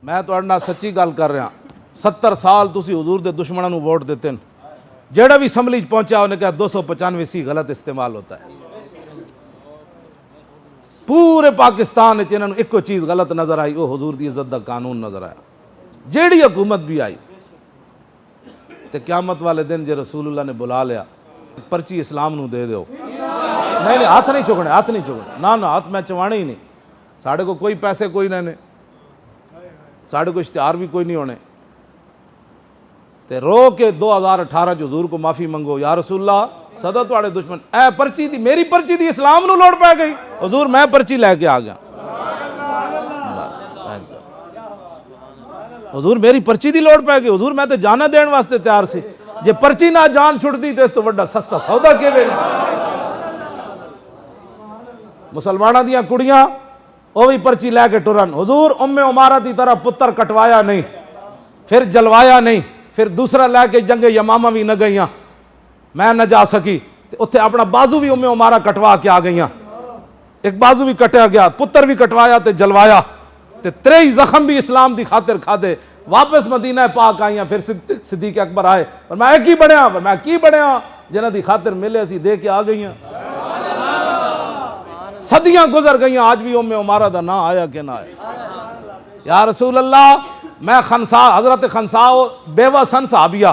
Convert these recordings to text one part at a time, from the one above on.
میں ਤੁਹਾਡੇ ਨਾਲ ਸੱਚੀ ਗੱਲ ਕਰ ਰਿਹਾ 70 ਸਾਲ ਤੁਸੀਂ ਹਜ਼ੂਰ ਦੇ ਦੁਸ਼ਮਣਾਂ ਨੂੰ ਵੋਟ ਦਿੱਤੇ ਨੇ ਜਿਹੜਾ ਵੀ ਅਸੈਂਬਲੀ 'ਚ ਪਹੁੰਚਿਆ ਉਹਨੇ ਕਿਹਾ 295 ਸੀ ਗਲਤ ਇਸਤੇਮਾਲ ਹੋਤਾ ਹੈ پورے پاکستان انہوں نے ایک چیز غلط نظر آئی وہ حضور دی عزت دا قانون نظر آیا جیڑی حکومت بھی آئی تے قیامت والے دن جے رسول اللہ نے بلا لیا پرچی اسلام نو دے دیو نہیں ہاتھ نہیں چکنے نہ ہاتھ میں چوانے ہی نہیں ساڑھے کو کوئی پیسے کوئی نہیں ساڑھے کو اشتہار بھی کوئی نہیں ہونے تے رو کے 2018 جو حضور کو معافی منگو یا رسول اللہ صدا تواڑے دشمن اے پرچی دی میری پرچی دی اسلام نو لوڑ پہ گئی حضور میں پرچی لے کے آ گیا حضور میری پرچی دی لوڑ پہ گئی حضور میں تے جانا دین واسطے تیار سی جے پرچی نہ جان چھڑ دی تو اس تو بڑا سستا سودا کے بے مسلمانہ دیاں کڑیاں وہ بھی پرچی لے کے ٹرن حضور ام عمارہ دی طرح پتر کٹوایا نہیں پھر جلوایا نہیں پھر دوسرا لے کے جنگ یمامہ بھی نہ گئیاں میں نہ جا سکی اتھے اپنا بازو بھی ام عمارہ کٹوا کے آ گئیاں ایک بازو بھی کٹیا گیا پتر بھی کٹوایا تے جلوایا تے 23 زخم بھی اسلام دی خاطر کھا دے واپس مدینہ پاک آئیاں پھر صدیق اکبر آئے اور میں کی بڑھیا جنہ دی خاطر ملے اسی دے کے آ گئیاں صدیاں گزر گئیاں آج بھی ام عمارہ دا نہ آیا کہ نہ آیا یا رسول اللہ میں خنسا حضرت خنسا بیوہ سن صحابیہ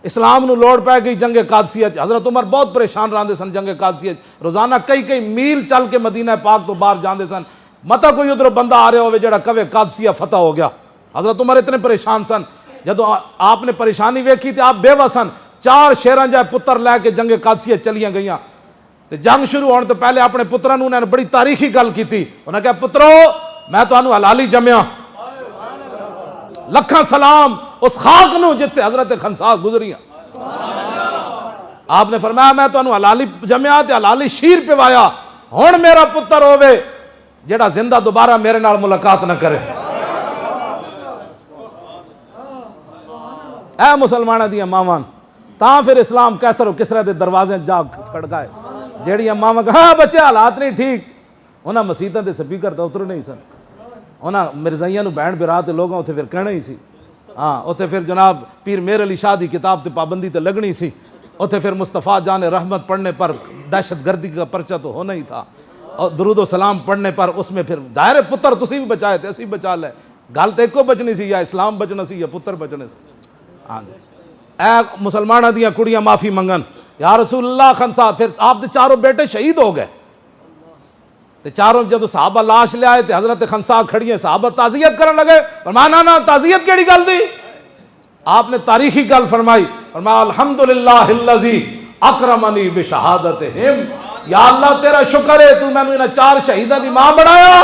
اسلام نو لوڑ پہ گئی جنگ قادسیہ حضرت عمر بہت پریشان راندے سن جنگ قادسیہ روزانہ کئی میل چل کے مدینہ پاک تو باہر جاندے سن متا کوئی ادھر بندہ آ رہے ہوئے جڑا کہے قادسیہ فتح ہو گیا حضرت عمر اتنے پریشان سن جدو آپ نے پریشانی ویکھی تھی آپ بیوہ سن 4 شیراں جائے پتر لے کے جنگ قادسیہ چلیاں گئیاں تے جنگ شروع ہونے تو پہلے اپنے پتروں نے بڑی تاریخی گل کی تھی انہوں نے کہا پترو میں تو انہوں حلالی جمعہ لکھاں سلام اس خاک نو جتے حضرت خنسا گزریاں آپ نے فرمایا میں تو انہوں حلالی جمعہ تے حلالی شیر پہ وایا ہون میرا پتر ہوئے جیڑا زندہ دوبارہ میرے نال ملاقات نہ کرے اے مسلمانہ دیا مامان تاں پھر اسلام کیسر و کسرہ دے دروازے جا کھڑکائے جیڑی ماما کہا ہاں بچے حالات نہیں ٹھیک انہاں مسیطہ دے سپیکر تا اترو نہیں سن انہاں مرزائیاں نو بینڈ برا تے لوگاں اتھے پھر کہنا ہی سی ہاں اتھے پھر جناب پیر میر علی شاہ دی کتاب تے پابندی تے لگنی سی اتھے پھر مصطفیٰ جان رحمت پڑھنے پر دہشت گردی کا پرچہ تو ہونا ہی تھا اور درود و سلام پڑھنے پر اس میں پھر ظاہر پتر تسی بھی بچائے تھے اسی بچا لے گل تے کو بچنی سی یا اسلام بچنا سی یا پتر بچنے سی ہاں جی اے مسلمانہ دیاں کڑیاں معافی منگن یا رسول اللہ خنسا پھر آپ دے 4 بیٹے شہید ہو گئے تے 4 جدو صحابہ لاش لے آئے تے حضرت خنسا کھڑی ہیں صحابہ تعزیت کرن لگے فرمایا نا تعزیت کیڑی گل دی آپ نے تاریخی گل فرمائی فرمایا الحمدللہ الذی اکرمنی بشہادتہم یا اللہ تیرا شکر ہے تو میں نے انہاں 4 شہیداں دی ماں بنایا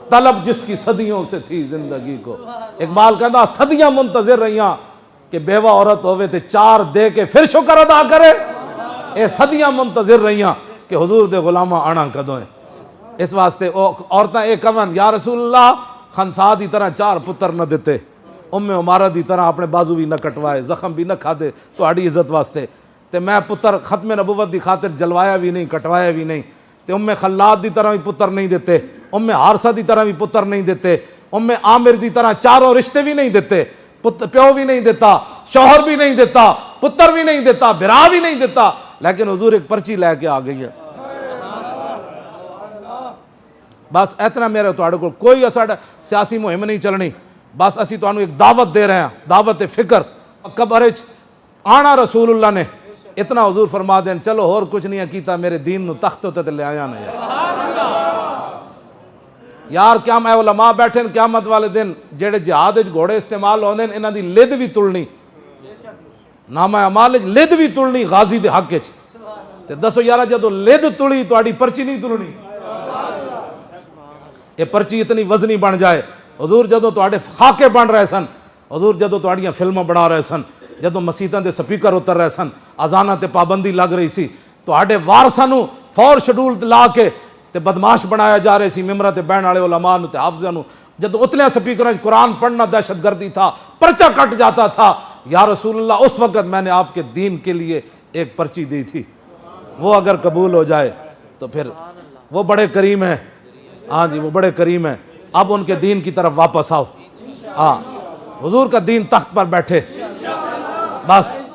طلب جس کی صدیوں سے تھی زندگی کو اقبال کہتا صدیاں منتظر رہیاں کہ بیوہ عورت ہوئے تے 4 دے کے پھر شکر ادا کرے اے صدیاں منتظر رہیاں کہ حضور دے غلامہ آنا کدوں ہیں اس واسطے عورتاں ایک کون یا رسول اللہ خنسا دی طرح 4 پتر نہ دیتے ام عمارہ دی طرح اپنے بازو بھی نہ کٹوائے زخم بھی نہ کھا دے تو آڑی عزت واسطے تے میں پتر ختم نبوت دی خاطر جلوایا بھی نہیں کٹوایا بھی نہیں تے ام خلاد دی طرح بھی پتر نہیں دیتے ام حارثہ دی طرح بھی پتر نہیں دیتے ام عامر دی طرح 4 رشتے بھی نہیں دیتے پیو بھی نہیں دیتا شوہر بھی نہیں دیتا پتر بھی نہیں دیتا برا بھی نہیں دیتا لیکن حضور ایک پرچی لے کے آ گئی ہے بس اتنا میرے تو کو کوئی ساڑھا سیاسی مہم نہیں چلنی بس اسی تو ایک دعوت دے رہے ہیں دعوت فکر قبرچ آنا رسول اللہ نے اتنا حضور فرما دیں چلو اور کچھ نہیں کیتا میرے دین نو تخت ہوتے تے لے آیا نہیں یار کیا میں علماء بیٹھے قیامت والے دن جڑے جہاد گھوڑے استعمال ہونے انہاں دی لد بھی تلنی نامہ اعمال لد بھی تلنی غازی دے حق وچ تے دسو یارا جدو لد تلی تہاڈی پرچی نہیں تلنی یہ پرچی اتنی وزنی بن جائے حضور جدو تہاڈے خاکے بن رہے سن حضور جدو تہاڈیاں فلماں بنا رہے سن جدو مسیتاں دے سپیکر اتر رہے سن اذاناں تے پابندی لگ رہی سی تہاڈے وارثاں نو فور شیڈول لا کے تے بدماش بنایا جا رہے سی ممبراں تے بہن والے علماء نو تے حافظاں نو جدو اتنے سپیکراں قرآن پڑھنا دہشت گردی تھا پرچہ کٹ جاتا تھا یا رسول اللہ اس وقت میں نے آپ کے دین کے لیے ایک پرچی دی تھی وہ اگر قبول ہو جائے تو پھر وہ بڑے کریم ہیں ہاں جی وہ بڑے کریم ہیں اب ان کے دین کی طرف واپس آؤ. ہاں حضور کا دین تخت پر بیٹھے بس.